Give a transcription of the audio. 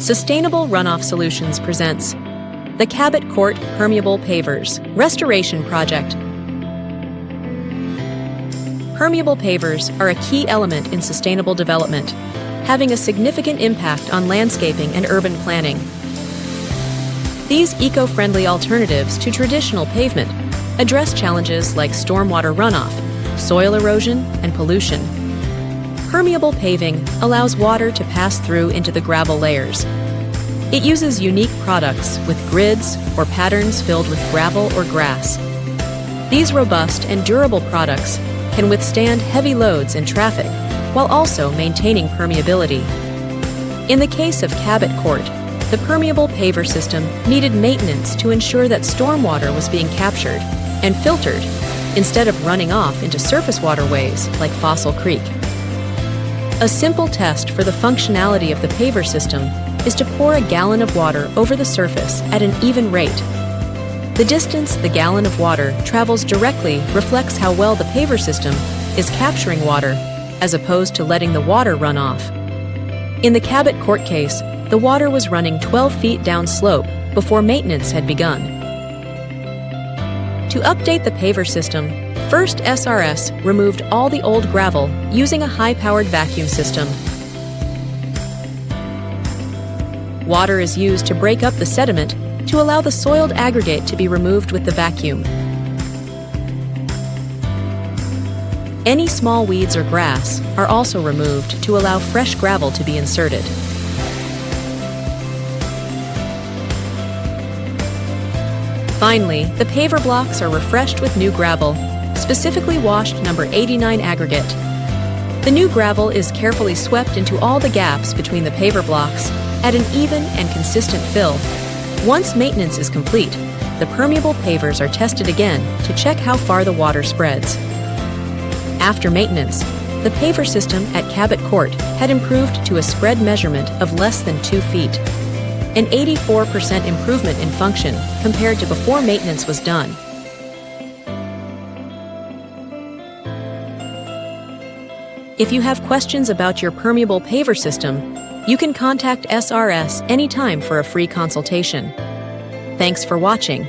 Sustainable Runoff Solutions presents the Cabot Court Permeable Pavers Restoration Project. Permeable pavers are a key element in sustainable development, having a significant impact on landscaping and urban planning. These eco-friendly alternatives to traditional pavement address challenges like stormwater runoff, soil erosion, and pollution. Permeable paving allows water to pass through into the gravel layers. It uses unique products with grids or patterns filled with gravel or grass. These robust and durable products can withstand heavy loads in traffic while also maintaining permeability. In the case of Cabot Court, the permeable paver system needed maintenance to ensure that stormwater was being captured and filtered instead of running off into surface waterways like Fossil Creek. A simple test for the functionality of the paver system is to pour a gallon of water over the surface at an even rate. The distance the gallon of water travels directly reflects how well the paver system is capturing water as opposed to letting the water run off. In the Cabot Court case, the water was running 12 feet downslope before maintenance had begun. To update the paver system, first SRS removed all the old gravel using a high-powered vacuum system. Water is used to break up the sediment to allow the soiled aggregate to be removed with the vacuum. Any small weeds or grass are also removed to allow fresh gravel to be inserted. Finally, the paver blocks are refreshed with new gravel, specifically washed number 89 aggregate. The new gravel is carefully swept into all the gaps between the paver blocks at an even and consistent fill. Once maintenance is complete, the permeable pavers are tested again to check how far the water spreads. After maintenance, the paver system at Cabot Court had improved to a spread measurement of less than 2 feet, an 84% improvement in function compared to before maintenance was done. If you have questions about your permeable paver system, you can contact SRS anytime for a free consultation. Thanks for watching.